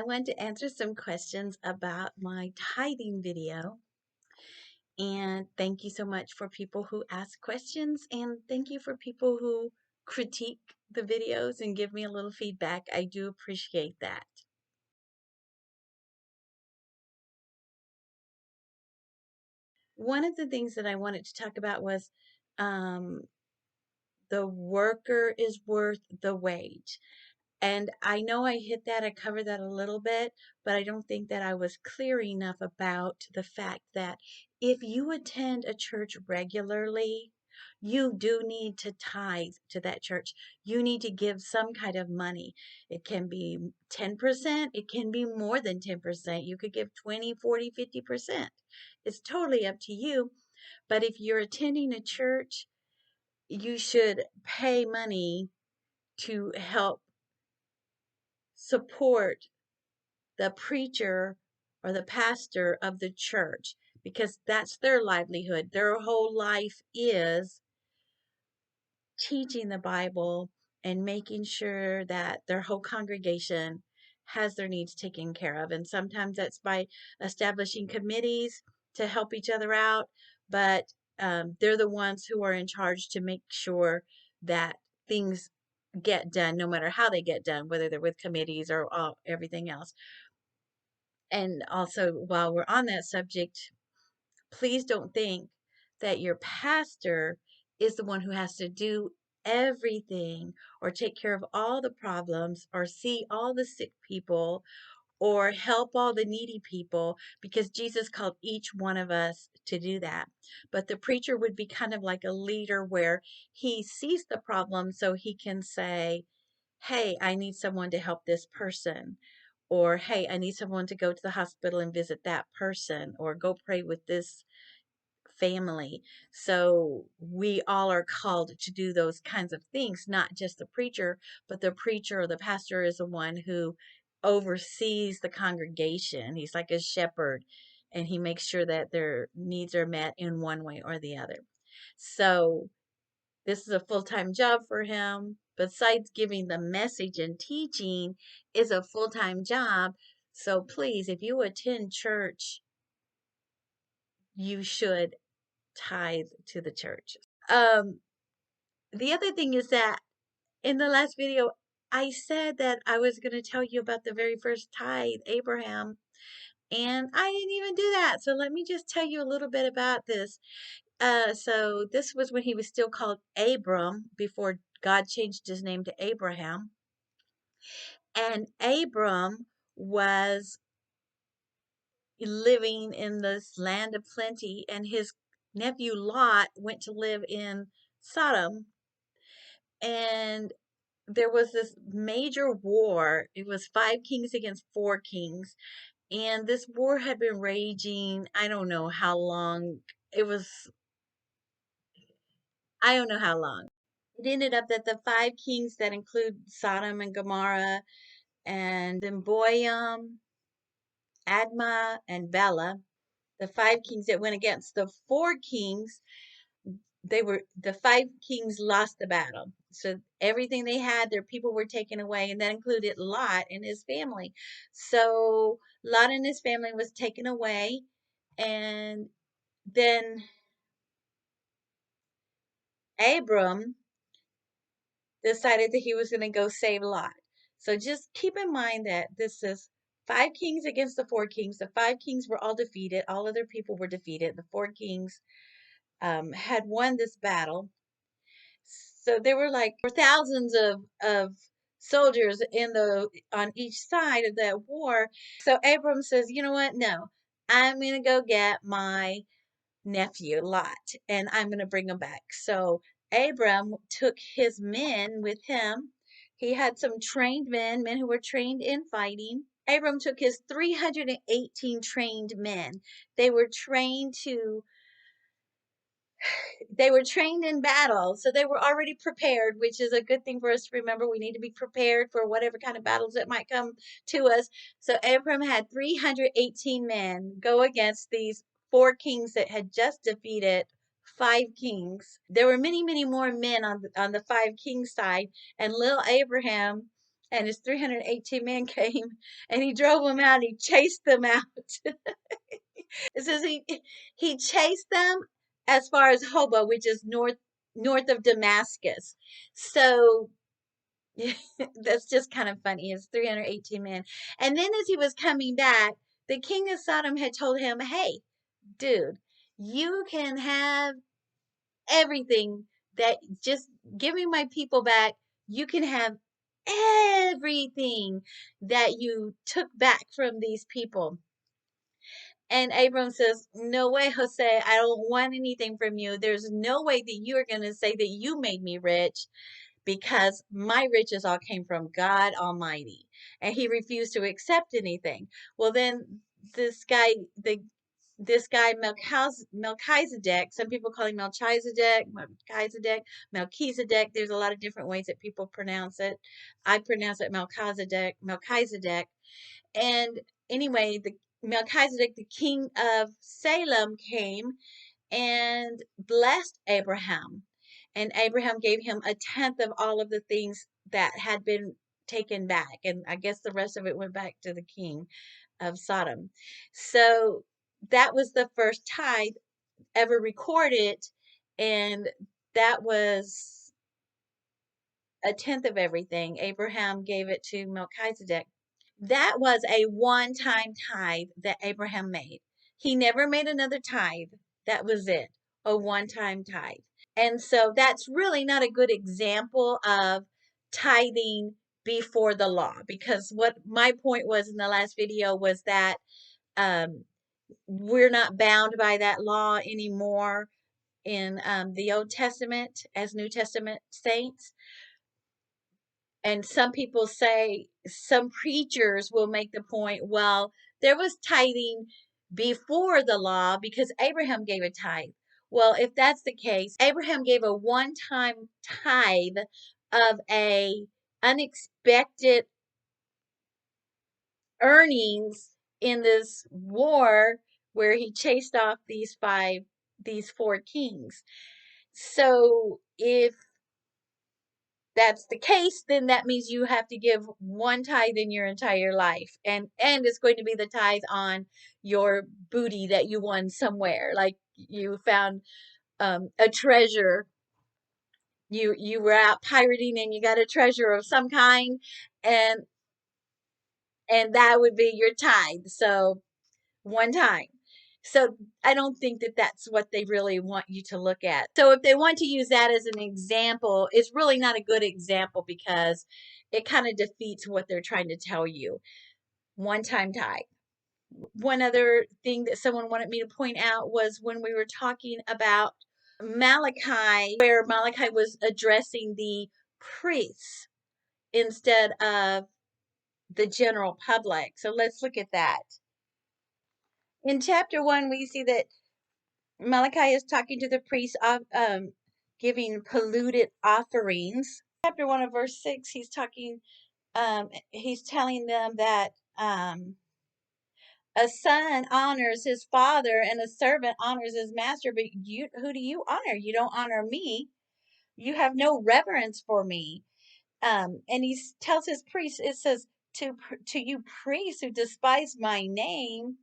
I wanted to answer some questions about my tithing video. And thank you so much for people who ask questions. And thank you for people who critique the videos and give me a little feedback. I do appreciate that. One of the things that I wanted to talk about was um, the worker is worth the wage. And I know I hit that, I covered that a little bit, but I don't think that I was clear enough about the fact that if you attend a church regularly, you do need to tithe to that church. You need to give some kind of money. It can be 10%, it can be more than 10%. You could give 20, 40, 50%. It's totally up to you. But if you're attending a church, you should pay money to help support the preacher or the pastor of the church because that's their livelihood. Their whole life is teaching the Bible and making sure that their whole congregation has their needs taken care of. And sometimes that's by establishing committees to help each other out, but they're the ones who are in charge to make sure that things get done, no matter how they get done, whether they're with committees or everything else. And also, while we're on that subject, please don't think that your pastor is the one who has to do everything or take care of all the problems or see all the sick people or help all the needy people, because Jesus called each one of us to do that. But the preacher would be kind of like a leader where he sees the problem so he can say, hey, I need someone to help this person. Or, hey, I need someone to go to the hospital and visit that person, or go pray with this family. So we all are called to do those kinds of things, not just the preacher, but the preacher or the pastor is the one who oversees the congregation. He's like a shepherd and he makes sure that their needs are met in one way or the other. So this is a full-time job for him. Besides giving the message and teaching is a full-time job. So please, if you attend church, you should tithe to the church. The other thing is that in the last video, I said that I was going to tell you about the very first tithe, Abraham, and I didn't even do that. So let me just tell you a little bit about this. So this was when he was still called Abram before God changed his name to Abraham. And Abram was living in this land of plenty, and his nephew Lot went to live in Sodom. And there was this major war. It was 5 kings against 4 kings. And this war had been raging, I don't know how long. I don't know how long. It ended up that the 5 kings that include Sodom and Gomorrah and Zimboyam, Admah, and Bela, the 5 kings that went against the 4 kings, the 5 kings lost the battle. So everything they had, their people were taken away, and that included Lot and his family. So Lot and his family was taken away, and then Abram decided that he was going to go save Lot. So just keep in mind that this is 5 kings against the 4 kings. The 5 kings were all defeated. All other people were defeated. The 4 kings had won this battle. So there were thousands of soldiers on each side of that war. So Abram says, you know what? No, I'm going to go get my nephew Lot and I'm going to bring him back. So Abram took his men with him. He had some trained men who were trained in fighting. Abram took his 318 trained men. They were trained to they were trained in battle, so they were already prepared, which is a good thing for us to remember. We need to be prepared for whatever kind of battles that might come to us. So Abram had 318 men go against these 4 kings that had just defeated 5 kings. There were many, many more men on the 5 king side, and little Abraham and his 318 men came and he drove them out and he chased them out. It says he chased them as far as Hoba, which is north of Damascus. So that's just kind of funny. It's 318 men. And then as he was coming back, the king of Sodom had told him, "Hey, dude, you can have everything, that just give me my people back. You can have everything that you took back from these people." And Abram says, "No way, Jose. I don't want anything from you. There's no way that you are going to say that you made me rich, because my riches all came from God Almighty." And he refused to accept anything. Well, then this guy, Melchizedek, some people call him Melchizedek. There's a lot of different ways that people pronounce it. I pronounce it Melchizedek. And anyway, the Melchizedek, the king of Salem, came and blessed Abraham. And Abraham gave him a tenth of all of the things that had been taken back. And I guess the rest of it went back to the king of Sodom. So that was the first tithe ever recorded. And that was a tenth of everything. Abraham gave it to Melchizedek. That was a one-time tithe that Abraham made. He never made another tithe. That was it, a one-time tithe. And so that's really not a good example of tithing before the law, because what my point was in the last video was that um, we're not bound by that law anymore in the Old Testament as New Testament saints. And some people say, some preachers will make the point, well, there was tithing before the law because Abraham gave a tithe. Well, if that's the case, Abraham gave a one-time tithe of a unexpected earnings in this war where he chased off these four kings. So if that's the case, then that means you have to give one tithe in your entire life, and it's going to be the tithe on your booty that you won somewhere, like you found a treasure. You were out pirating and you got a treasure of some kind, and that would be your tithe. So one time. So I don't think that that's what they really want you to look at. So if they want to use that as an example, it's really not a good example because it kind of defeats what they're trying to tell you. One-time tithe. One other thing that someone wanted me to point out was when we were talking about Malachi, where Malachi was addressing the priests instead of the general public. So let's look at that. In chapter 1, we see that Malachi is talking to the priests of giving polluted offerings. Chapter 1 of verse 6, he's telling them that a son honors his father and a servant honors his master, but who do you honor? You don't honor me. You have no reverence for me. And he tells his priests, it says, to you priests who despise my name,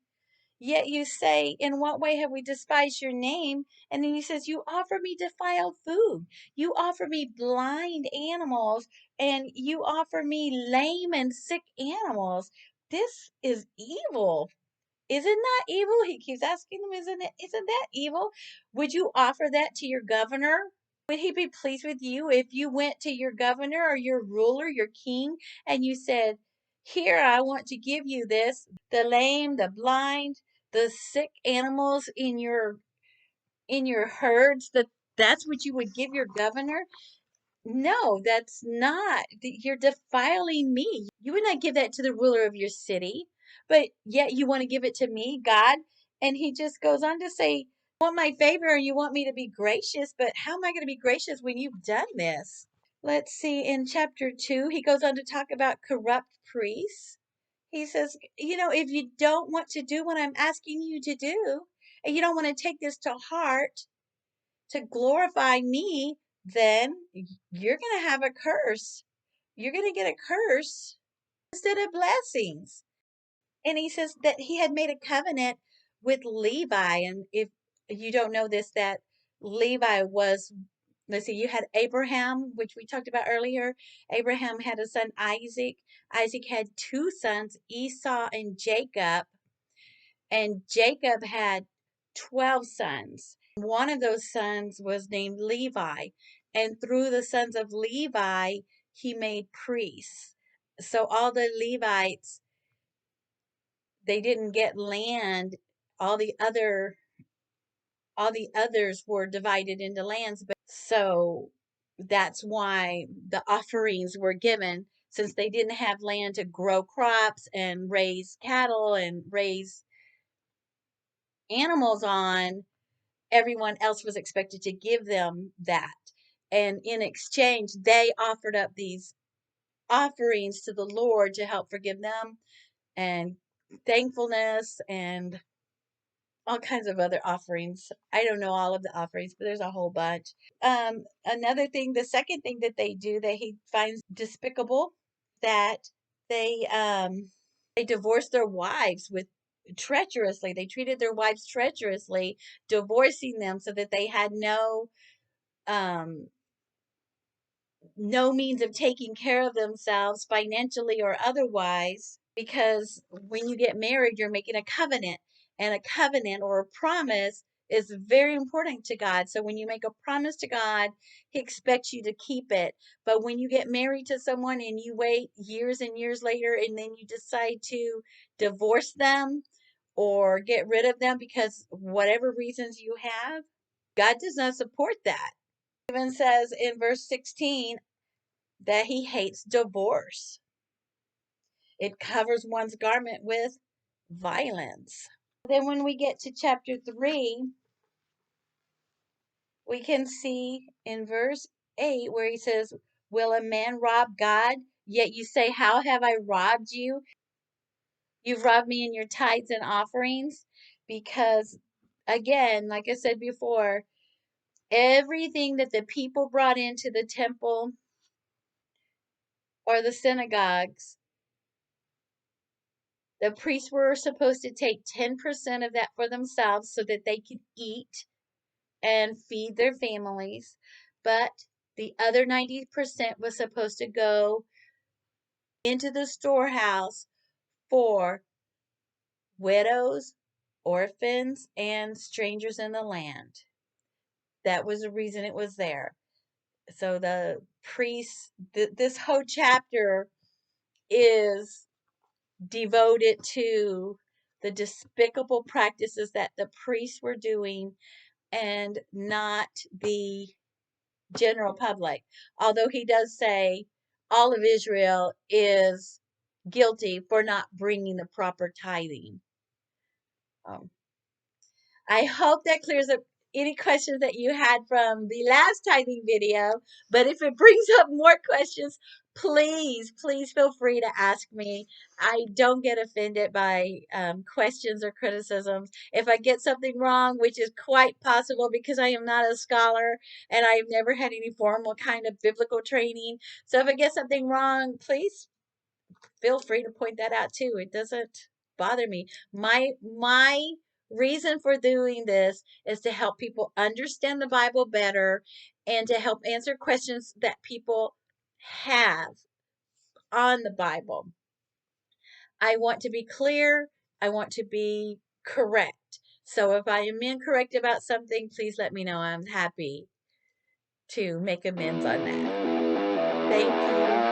yet you say, in what way have we despised your name? And then he says, you offer me defiled food. You offer me blind animals, and you offer me lame and sick animals. This is evil. Is it not evil? He keeps asking them, isn't that evil? Would you offer that to your governor? Would he be pleased with you if you went to your governor or your ruler, your king, and you said, here, I want to give you this, the lame, the blind, the sick animals in your herds, that's what you would give your governor? No, that's not. You're defiling me. You would not give that to the ruler of your city, but yet you want to give it to me, God. And he just goes on to say, you want my favor and you want me to be gracious, but how am I going to be gracious when you've done this? Let's see, in chapter 2, he goes on to talk about corrupt priests. He says, if you don't want to do what I'm asking you to do, and you don't want to take this to heart to glorify me, then you're going to have a curse. you're going to get a curse instead of blessings. And he says that he had made a covenant with Levi. And if you don't know this, that Levi was, let's see, you had Abraham, which we talked about earlier. Abraham had a son, Isaac. Isaac had two sons, Esau and Jacob. And Jacob had 12 sons. One of those sons was named Levi. And through the sons of Levi, he made priests. So all the Levites, they didn't get land. All the others were divided into lands. But so that's why the offerings were given, since they didn't have land to grow crops and raise cattle and raise animals on. Everyone else was expected to give them that. And in exchange, they offered up these offerings to the Lord to help forgive them, and thankfulness, and all kinds of other offerings. I don't know all of the offerings, but there's a whole bunch. Another thing, the second thing that they do that he finds despicable, that they divorced their wives with treacherously. They treated their wives treacherously, divorcing them so that they had um no means of taking care of themselves financially or otherwise, because when you get married, you're making a covenant, and a covenant or a promise is very important to God. So when you make a promise to God, he expects you to keep it. But when you get married to someone and you wait years and years later, and then you decide to divorce them or get rid of them because whatever reasons you have, God does not support that. It even says in verse 16 that he hates divorce. It covers one's garment with violence. Then when we get to chapter 3, we can see in verse 8 where he says, will a man rob God? Yet you say, how have I robbed you? You've robbed me in your tithes and offerings. Because, again, like I said before, everything that the people brought into the temple or the synagogues, the priests were supposed to take 10% of that for themselves so that they could eat and feed their families. But the other 90% was supposed to go into the storehouse for widows, orphans, and strangers in the land. That was the reason it was there. So the priests, this whole chapter is devoted to the despicable practices that the priests were doing, and not the general public. Although he does say all of Israel is guilty for not bringing the proper tithing. I hope that clears up any questions that you had from the last tithing video. But if it brings up more questions, please feel free to ask me. I don't get offended by questions or criticisms. If I get something wrong, which is quite possible because I am not a scholar and I've never had any formal kind of biblical training. So if I get something wrong, please feel free to point that out too. It doesn't bother me. My reason for doing this is to help people understand the Bible better, and to help answer questions that people have on the Bible. I want to be clear. I want to be correct. So if I am incorrect about something, please let me know. I'm happy to make amends on that. Thank you.